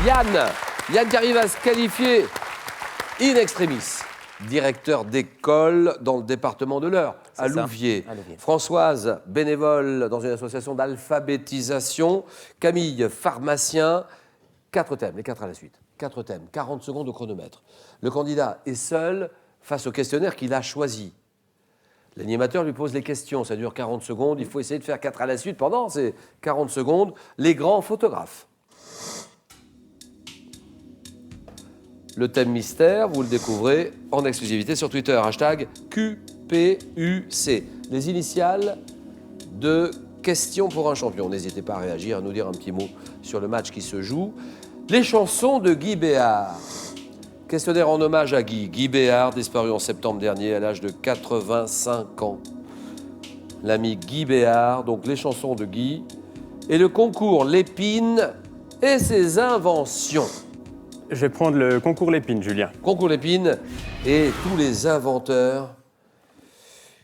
Yann qui arrive à se qualifier in extremis. Directeur d'école dans le département de l'Eure, à Louviers. Françoise, bénévole dans une association d'alphabétisation. Camille, pharmacien. 4 thèmes, les 4 à la suite. 4 thèmes, 40 secondes au chronomètre. Le candidat est seul face au questionnaire qu'il a choisi. L'animateur lui pose les questions, ça dure 40 secondes. Il faut essayer de faire 4 à la suite pendant ces 40 secondes. Les grands photographes. Le thème mystère, vous le découvrez en exclusivité sur Twitter. Hashtag QPUC. Les initiales de questions pour un champion. N'hésitez pas à réagir, à nous dire un petit mot sur le match qui se joue. Les chansons de Guy Béard. Questionnaire en hommage à Guy. Guy Béard, disparu en septembre dernier à l'âge de 85 ans. L'ami Guy Béard, donc les chansons de Guy. Et le concours Lépine et ses inventions. Je vais prendre le concours Lépine, Julien. Concours Lépine et tous les inventeurs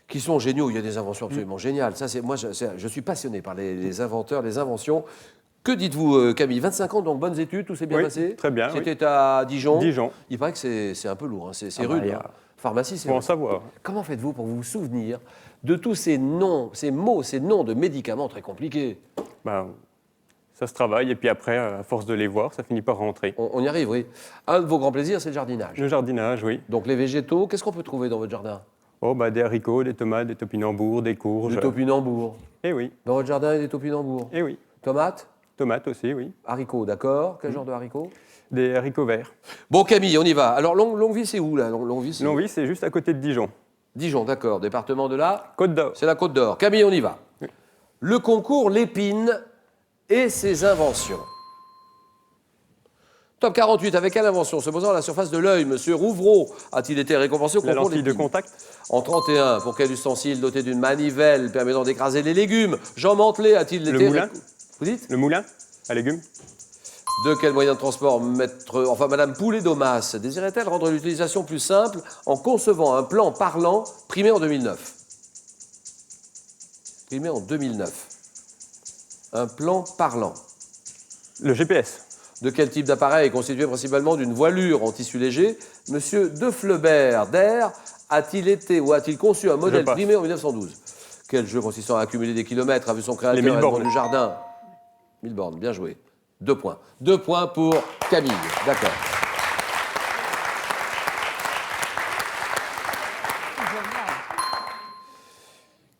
qui sont géniaux. Il y a des inventions absolument géniales. Ça, moi, je suis passionné par les inventeurs, les inventions. Que dites-vous, Camille? 25 ans, donc bonnes études, tout s'est bien passé? Très bien. C'était à Dijon? Dijon. Il paraît que c'est un peu lourd, hein. C'est rude. Hein. Pharmacie, c'est faut en savoir. Comment faites-vous pour vous souvenir de tous ces noms, ces mots, ces noms de médicaments très compliqués? Ça se travaille, et puis après, à force de les voir, ça finit par rentrer. On y arrive, oui. Un de vos grands plaisirs, c'est le jardinage. Le jardinage, oui. Donc les végétaux, qu'est-ce qu'on peut trouver dans votre jardin? Des haricots, des tomates, des topinambours, des courges. Des topinambours. Eh oui. Dans votre jardin, il y a des topinambours. Eh oui. Tomates? Tomates aussi, oui. Haricots, d'accord. Quel genre de haricots? Des haricots verts. Bon, Camille, on y va. Alors, Longwy, c'est où, là? Longwy, c'est juste à côté de Dijon. Dijon, d'accord. Département de la Côte d'Or. C'est la Côte d'Or. Camille, on y va. Oui. Le concours Lépine et ses inventions. Top 48, avec quelle invention se posant à la surface de l'œil, monsieur Rouvreau a-t-il été récompensé au concours La lentille Lépine? de contact. En 31, pour quel ustensile doté d'une manivelle permettant d'écraser les légumes, Jean Mantelet a-t-il été... Le moulin. Vous dites? Le moulin à légumes. De quel moyen de transport Madame Poulet-Domas désirait-elle rendre l'utilisation plus simple en concevant un plan parlant primé en 2009? Primé en 2009. Un plan parlant. Le GPS. De quel type d'appareil, constitué principalement d'une voilure en tissu léger, Monsieur De Fleubert d'Air a-t-il été ou a-t-il conçu un modèle primé en 1912? Quel jeu consistant à accumuler des kilomètres a vu son créateur Edmond Dujardin? 1000 bornes, bien joué. 2 points. 2 points pour Camille. D'accord.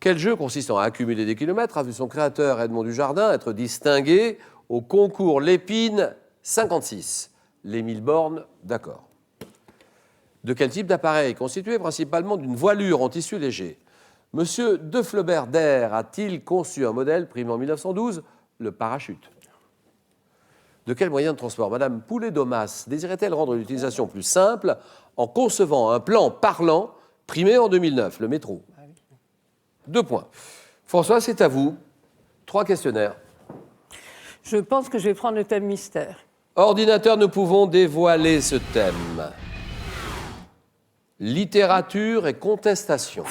Quel jeu consistant à accumuler des kilomètres a vu son créateur Edmond Dujardin être distingué au concours Lépine 56? Les 1000 bornes, d'accord. De quel type d'appareil, constitué principalement d'une voilure en tissu léger, Monsieur De Fleubert d'Air a-t-il conçu un modèle primé en 1912? Le parachute. De quel moyen de transport Madame Poulet-Domas désirait-elle rendre l'utilisation plus simple en concevant un plan parlant primé en 2009? Le métro. 2 points. François, c'est à vous. 3 questionnaires. Je pense que je vais prendre le thème mystère. Ordinateur, nous pouvons dévoiler ce thème. Littérature et contestation.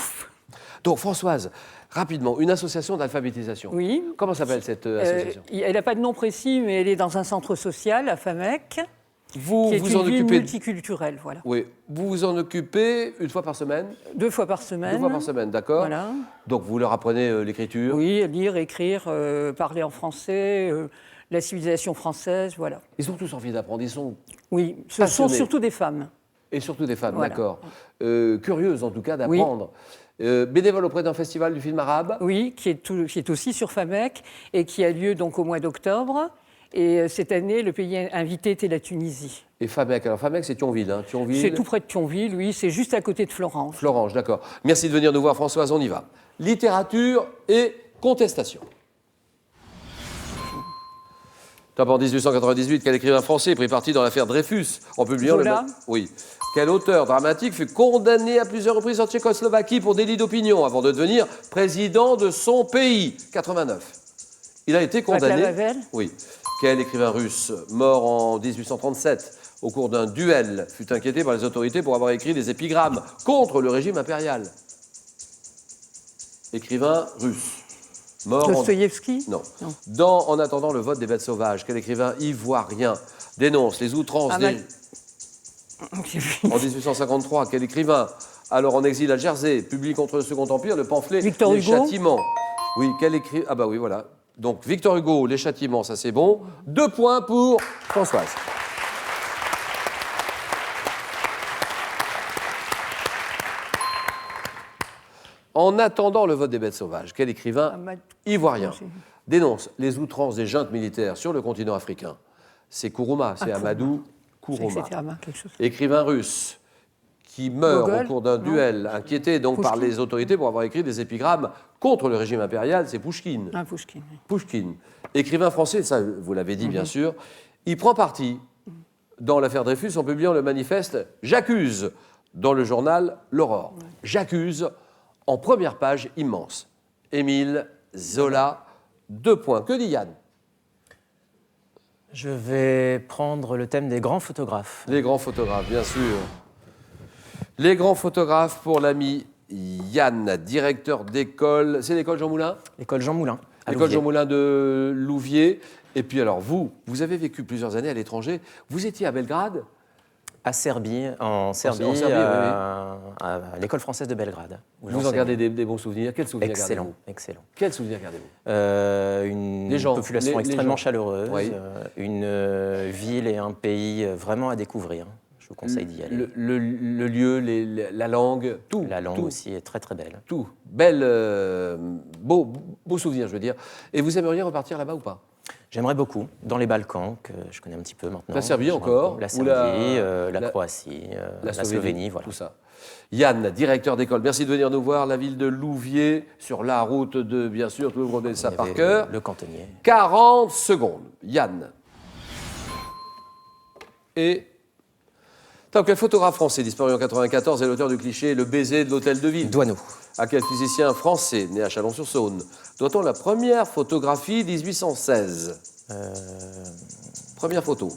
Donc, Françoise, rapidement, une association d'alphabétisation. Oui. Comment s'appelle cette association? Elle n'a pas de nom précis, mais elle est dans un centre social, à Famec, qui est vous en une ville occupez... multiculturelle. Voilà. Oui. Vous vous en occupez une fois par semaine? 2 fois par semaine. 2 fois par semaine, d'accord. Voilà. Donc, vous leur apprenez l'écriture? Oui, lire, écrire, parler en français, la civilisation française, voilà. Ils ont tous envie d'apprendre, ils sont Oui, ce sont surtout des femmes. Et surtout des femmes, voilà. D'accord. Curieuses en tout cas d'apprendre. Oui. Bénévole auprès d'un festival du film arabe? Oui, qui est aussi sur Famec et qui a lieu donc au mois d'octobre. Et cette année, le pays invité était la Tunisie. Et Famec, alors Famec c'est Thionville, hein. Thionville. C'est tout près de Thionville, oui, c'est juste à côté de Florence. Florence, d'accord. Merci de venir nous voir Françoise, on y va. Littérature et contestation. Top en 1898, quel écrivain français prit parti dans l'affaire Dreyfus en publiant Zola. Oui. Quel auteur dramatique fut condamné à plusieurs reprises en Tchécoslovaquie pour délit d'opinion avant de devenir président de son pays? 89. Il a été condamné. Václav Havel. Oui. Quel écrivain russe mort en 1837 au cours d'un duel fut inquiété par les autorités pour avoir écrit des épigrammes contre le régime impérial? Écrivain russe. Mort en... Dostoïevski? Non. Non. Dans En attendant le vote des bêtes sauvages, quel écrivain ivoirien dénonce les outrances des... En 1853, quel écrivain, alors en exil à Jersey, publie contre le Second Empire le pamphlet Victor Les Hugo. Châtiments. Oui, quel écrivain... Ah bah oui, voilà. Donc Victor Hugo, Les Châtiments, ça c'est bon. 2 points pour Françoise. En attendant le vote des bêtes sauvages, quel écrivain ivoirien dénonce les outrances des juntes militaires sur le continent africain? C'est Kourouma, c'est Amadou Kourouma. Écrivain russe qui meurt Gogol, au cours d'un duel, inquiété donc par les autorités pour avoir écrit des épigrammes contre le régime impérial, c'est Pouchkine. Ah, Pouchkine. Oui. Pouchkine. Écrivain français, ça vous l'avez dit bien sûr, il prend parti dans l'affaire Dreyfus en publiant le manifeste « J'accuse » dans le journal L'Aurore. « J'accuse » en première page immense. Émile Zola, 2 points. Que dit Yann? Je vais prendre le thème des grands photographes. Les grands photographes, bien sûr. Les grands photographes pour l'ami Yann, directeur d'école. C'est l'école Jean Moulin? L'école Jean Moulin. L'école Jean Moulin de Louviers. Et puis alors, vous avez vécu plusieurs années à l'étranger. Vous étiez à Belgrade? À Serbie, en Serbie, oui. à l'école française de Belgrade. Vous en gardez des bons souvenirs? Quels souvenirs Excellent, gardez-vous? excellent. Quels souvenirs gardez-vous? Une Les gens, population les extrêmement gens. chaleureuse, Oui. Une ville et un pays vraiment à découvrir. Je vous conseille d'y aller. Le lieu, la langue, tout. La langue tout, aussi est très très belle. Tout. Beau souvenir, je veux dire. Et vous aimeriez repartir là-bas ou pas? J'aimerais beaucoup, dans les Balkans, que je connais un petit peu maintenant. La Serbie J'aimerais encore? beaucoup. La Ou Serbie, la Croatie, la la Slovénie, voilà. Tout ça. Yann, directeur d'école, merci de venir nous voir. La ville de Louviers, sur la route de, bien sûr, tout le monde connaît ça Il y par avait cœur. Le cantonnier. 40 secondes. Yann. Et... Tant quel photographe français disparu en 1994 est l'auteur du cliché Le baiser de l'hôtel de ville? Douaneau. À quel physicien français, né à Chalon-sur-Saône, doit-on la première photographie 1816? Première photo.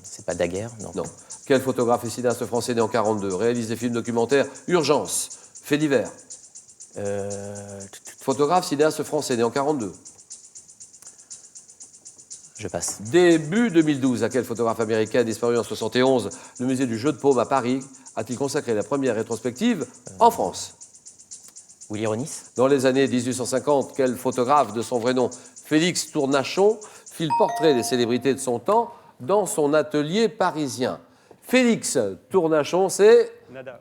C'est pas Daguerre, non. Non. Quel photographe et cinéaste français né en 1942 réalise des films documentaires Urgence, Faits divers? Photographe, cinéaste français né en 1942. Je passe. Début 2012, à quel photographe américain disparu en 1971, le musée du jeu de paume à Paris a-t-il consacré la première rétrospective en France? Willy Ronis. Dans les années 1850, quel photographe de son vrai nom, Félix Tournachon, fit le portrait des célébrités de son temps dans son atelier parisien? Félix Tournachon, c'est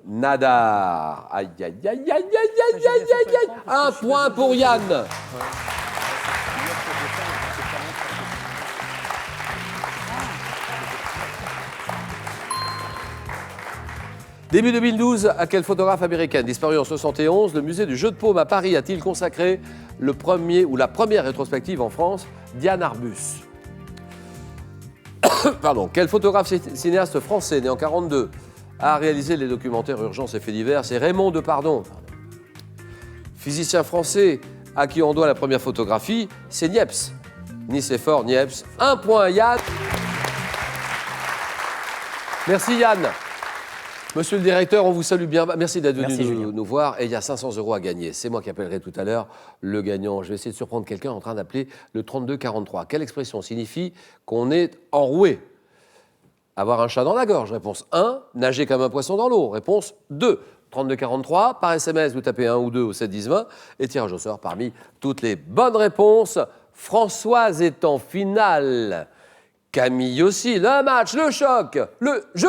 Nadar. Aïe, aïe, aïe, aïe, aïe, aïe, aïe, aïe, aïe. Un point pour Yann. Début 2012, à quel photographe américain disparu en 1971, le musée du jeu de paume à Paris a-t-il consacré le premier ou la première rétrospective en France? Diane Arbus. Pardon. Quel photographe cinéaste français né en 1942 a réalisé les documentaires Urgence et Faits divers? C'est Raymond Depardon. Physicien français à qui on doit la première photographie, c'est Niepce. Nicéphore Niepce. 1 point Yann. Merci Yann. Monsieur le directeur, on vous salue bien. Merci d'être venu nous voir. Et il y a 500 € à gagner. C'est moi qui appellerai tout à l'heure le gagnant. Je vais essayer de surprendre quelqu'un en train d'appeler le 3243. Quelle expression signifie qu'on est enroué? Avoir un chat dans la gorge. Réponse 1. Nager comme un poisson dans l'eau. Réponse 2. 3243. Par SMS, vous tapez 1 ou 2 au 7 10 20. Et tirage au sort parmi toutes les bonnes réponses. Françoise est en finale. Camille aussi. Le match, le choc, le jeu.